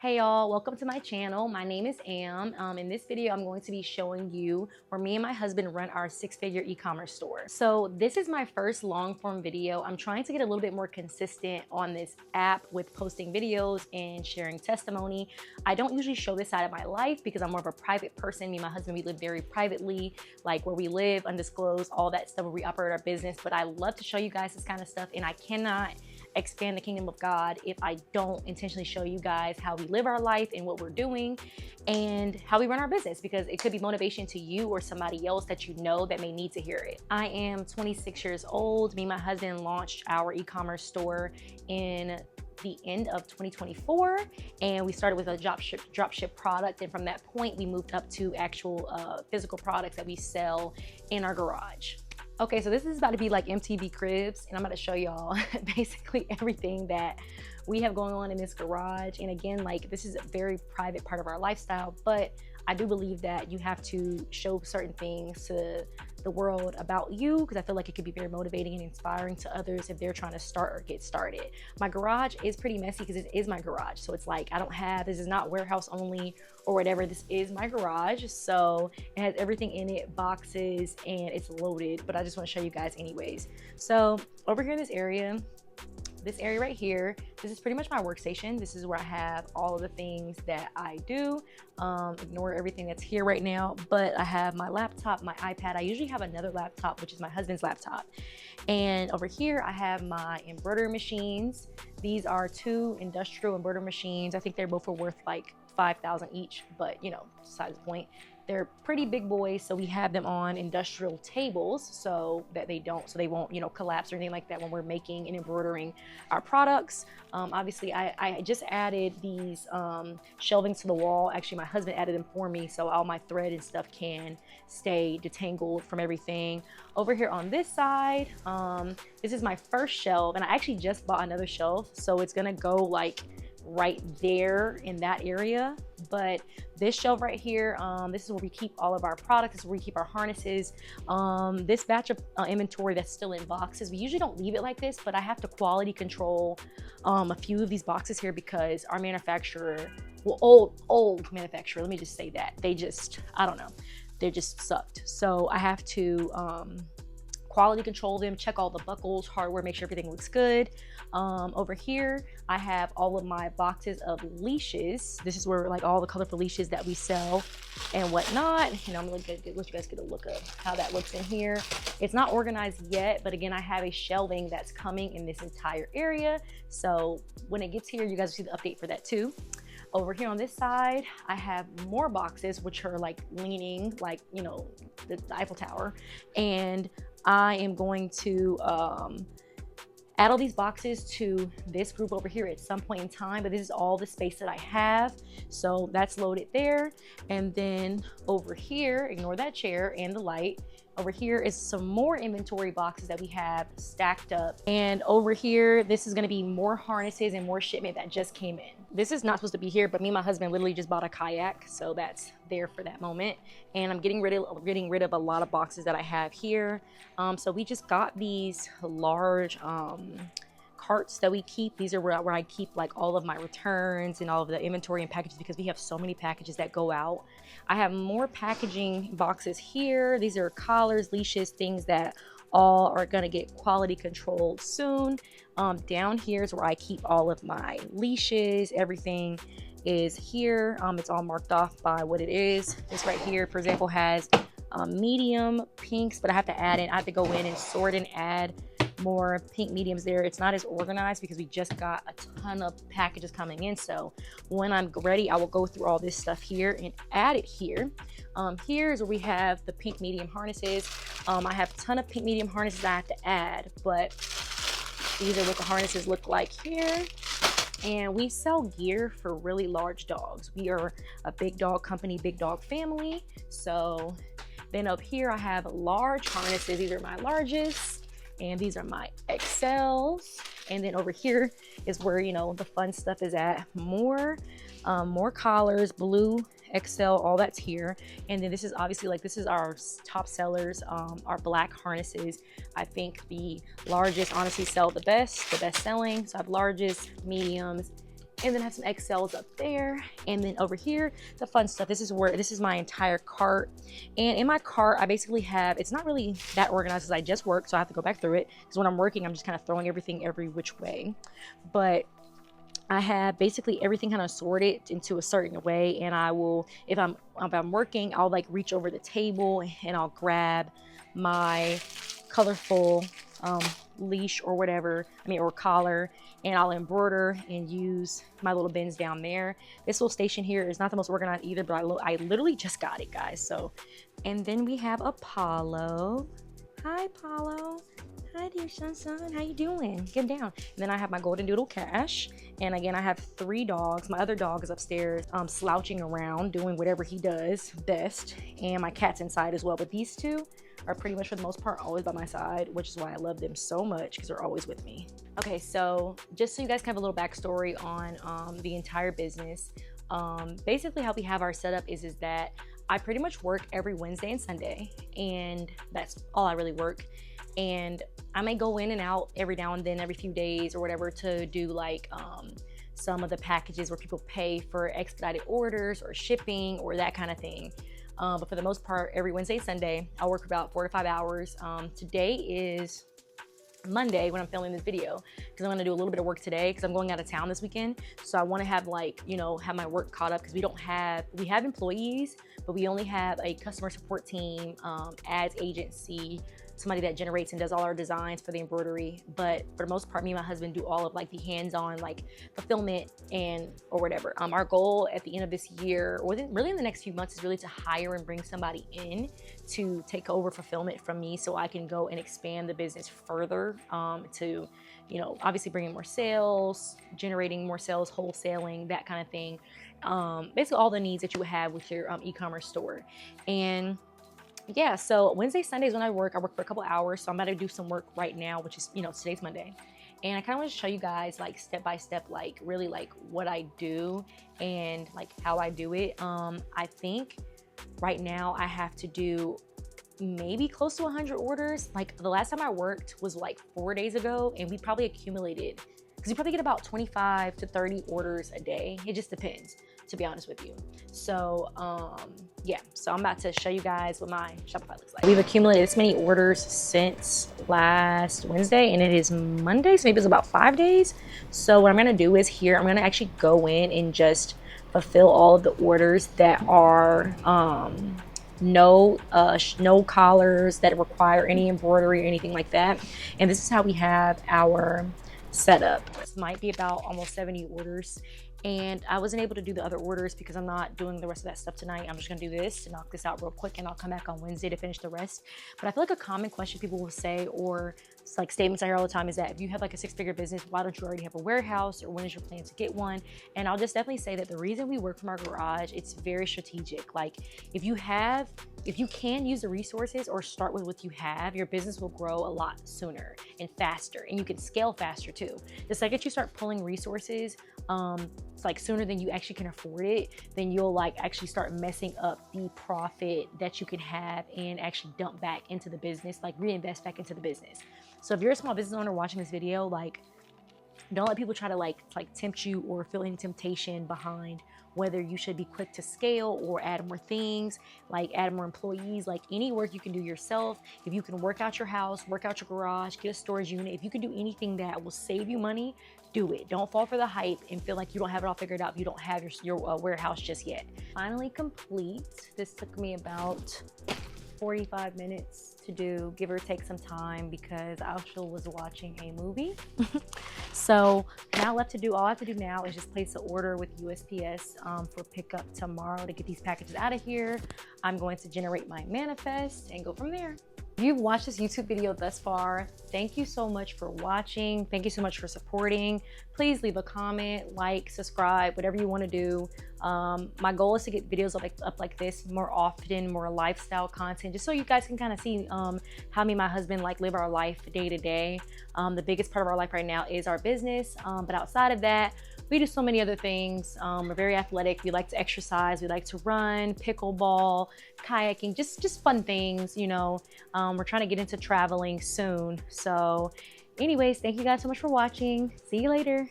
Hey y'all, welcome to my channel. My name is Am. In this video, I'm going to be showing you where me and my husband run our six-figure e-commerce store. So this is my first long form video. I'm trying to get a little bit more consistent on this app with posting videos and sharing testimony. I don't usually show this side of my life because I'm more of a private person. Me and my husband, we live very privately, like where we live, undisclosed, all that stuff, where we operate our business. But I love to show you guys this kind of stuff, and I cannot expand the kingdom of God if I don't intentionally show you guys how we live our life and what we're doing and how we run our business, because it could be motivation to you or somebody else that you know that may need to hear it. I am 26 years old. Me and my husband launched our e-commerce store in the end of 2024, and we started with a drop ship product, and from that point we moved up to actual physical products that we sell in our garage. Okay, so this is about to be like MTV Cribs, and I'm about to show y'all basically everything that we have going on in this garage. And again, like, this is a very private part of our lifestyle, but I do believe that you have to show certain things to the world about you, because I feel like it could be very motivating and inspiring to others if they're trying to start or get started. My garage is pretty messy because it is my garage. So it's like, this is not warehouse only or whatever. This is my garage. So it has everything in it, boxes, and it's loaded, but I just want to show you guys anyways. So over here in this area right here, this is pretty much my workstation. This is where I have all of the things that I do. Ignore everything that's here right now, but I have my laptop, my iPad. I usually have another laptop, which is my husband's laptop. And over here, I have my embroidery machines. These are two industrial embroidery machines. I think they're both worth like $5,000 each, but you know, besides the point. They're pretty big boys, so we have them on industrial tables so that they won't, you know, collapse or anything like that when we're making and embroidering our products. Obviously, I just added these shelvings to the wall. Actually, my husband added them for me, so all my thread and stuff can stay detangled from everything. Over here on this side, this is my first shelf, and I actually just bought another shelf, so it's gonna go like right there in that area. But this shelf right here, this is where we keep all of our products. This is where we keep our harnesses. This batch of inventory that's still in boxes, we usually don't leave it like this, but I have to quality control a few of these boxes here because our manufacturer, well, old manufacturer, let me just say that, they just, I don't know, they just sucked. So I have to quality control them, check all the buckles, hardware, make sure everything looks good. Over here, I have all of my boxes of leashes. This is where like all the colorful leashes that we sell and whatnot. You know, I'm gonna let you guys get a look of how that looks in here. It's not organized yet, but again, I have a shelving that's coming in this entire area. So when it gets here, you guys will see the update for that too. Over here on this side, I have more boxes, which are like leaning, like, you know, the Eiffel Tower. And I am going to add all these boxes to this group over here at some point in time, but this is all the space that I have. So that's loaded there. And then over here, ignore that chair and the light. Over here is some more inventory boxes that we have stacked up. And over here, this is gonna be more harnesses and more shipment that just came in. This is not supposed to be here, but me and my husband literally just bought a kayak, so that's there for that moment. And I'm getting rid of a lot of boxes that I have here. So we just got these large carts that we keep. These are where I keep like all of my returns and all of the inventory and packages, because we have so many packages that go out. I have more packaging boxes here. These are collars, leashes, things that all are gonna get quality controlled soon. Down here is where I keep all of my leashes. Everything is here. It's all marked off by what it is. This right here, for example, has medium pinks, but I have to go in and sort and add more pink mediums there. It's not as organized because we just got a ton of packages coming in. So when I'm ready, I will go through all this stuff here and add it here. Here's where we have the pink medium harnesses. I have a ton of pink medium harnesses I have to add, but these are what the harnesses look like here. And we sell gear for really large dogs. We are a big dog company, big dog family. So then up here I have large harnesses. These are my largest, and these are my XLs. And then over here is where, you know, the fun stuff is at. More collars, blue, XL, all that's here. And then this is obviously, like, this is our top sellers, our black harnesses. I think the largest honestly sell the best selling. So I have largest, mediums, And then I have some XLs up there. And then over here, the fun stuff. This is my entire cart. And in my cart, I basically have, it's not really that organized as I just worked, so I have to go back through it. Because when I'm working, I'm just kind of throwing everything every which way. But I have basically everything kind of sorted into a certain way, and I will, if I'm working, I'll like reach over the table and I'll grab my colorful leash or whatever, or collar, and I'll embroider and use my little bins down there. This little station here is not the most organized either, but I literally just got it, guys. So, and then we have Apollo. Hi, Apollo. Hi, dear son. How you doing? Get down. And then I have my golden doodle Cash. And again, I have 3 dogs. My other dog is upstairs slouching around, doing whatever he does best. And my cat's inside as well. But these 2 are pretty much for the most part always by my side, which is why I love them so much, because they're always with me. Okay, so just so you guys can have a little backstory on the entire business. Basically how we have our setup is that I pretty much work every Wednesday and Sunday, and that's all I really work. And I may go in and out every now and then, every few days or whatever, to do like some of the packages where people pay for expedited orders or shipping or that kind of thing. But for the most part, every Wednesday and Sunday, I work for about 4 to 5 hours. Today is Monday when I'm filming this video, because I'm gonna do a little bit of work today because I'm going out of town this weekend. So I want to have have my work caught up, because we have employees, but we only have a customer support team, ads agency, somebody that generates and does all our designs for the embroidery. But for the most part, me and my husband do all of like the hands-on like fulfillment or whatever. Our goal at the end of this year, or really in the next few months, is really to hire and bring somebody in to take over fulfillment from me, so I can go and expand the business further, to obviously bringing more sales, generating more sales, wholesaling, that kind of thing. Basically all the needs that you would have with your e-commerce store. And yeah, so Wednesday, Sundays when I work for a couple hours. So I'm about to do some work right now, which is, today's Monday. And I kind of want to show you guys like step by step, like really like what I do and like how I do it. I think right now I have to do maybe close to 100 orders. Like the last time I worked was like 4 days ago, and we probably accumulated, because you probably get about 25 to 30 orders a day. It just depends, to be honest with you. So yeah, so I'm about to show you guys what my Shopify looks like. We've accumulated this many orders since last Wednesday, and it is Monday, so maybe it's about 5 days. So what I'm gonna do is here, I'm gonna actually go in and just fulfill all of the orders that are no collars that require any embroidery or anything like that. And this is how we have our setup. This might be about almost 70 orders. And I wasn't able to do the other orders because I'm not doing the rest of that stuff tonight. I'm just gonna do this to knock this out real quick, and I'll come back on Wednesday to finish the rest. But I feel like a common question people will say, or it's like statements I hear all the time, is that if you have like a 6-figure business, why don't you already have a warehouse, or when is your plan to get one? And I'll just definitely say that the reason we work from our garage, it's very strategic. Like if you can use the resources or start with what you have, your business will grow a lot sooner and faster, and you can scale faster too. The second you start pulling resources, it's like sooner than you actually can afford it, then you'll like actually start messing up the profit that you can have and actually dump back into the business, like reinvest back into the business. So if you're a small business owner watching this video, like don't let people try to like tempt you or feel any temptation behind whether you should be quick to scale or add more things, like add more employees. Like any work you can do yourself, if you can work out your house, work out your garage, get a storage unit, if you can do anything that will save you money, do it. Don't fall for the hype and feel like you don't have it all figured out if you don't have your warehouse just yet. Finally complete. This took me about 45 minutes to do, give or take some time, because I also was watching a movie. So now all I have to do now is just place an order with USPS for pickup tomorrow to get these packages out of here. I'm going to generate my manifest and go from there. If you've watched this YouTube video thus far, thank you so much for watching. Thank you so much for supporting. Please leave a comment, like, subscribe, whatever you want to do. My goal is to get videos up like this more often, more lifestyle content, just so you guys can kind of see how me and my husband live our life day to day. The biggest part of our life right now is our business, but outside of that, we do so many other things. We're very athletic. We like to exercise. We like to run, pickleball, kayaking, just fun things, you know. We're trying to get into traveling soon. So anyways, thank you guys so much for watching. See you later.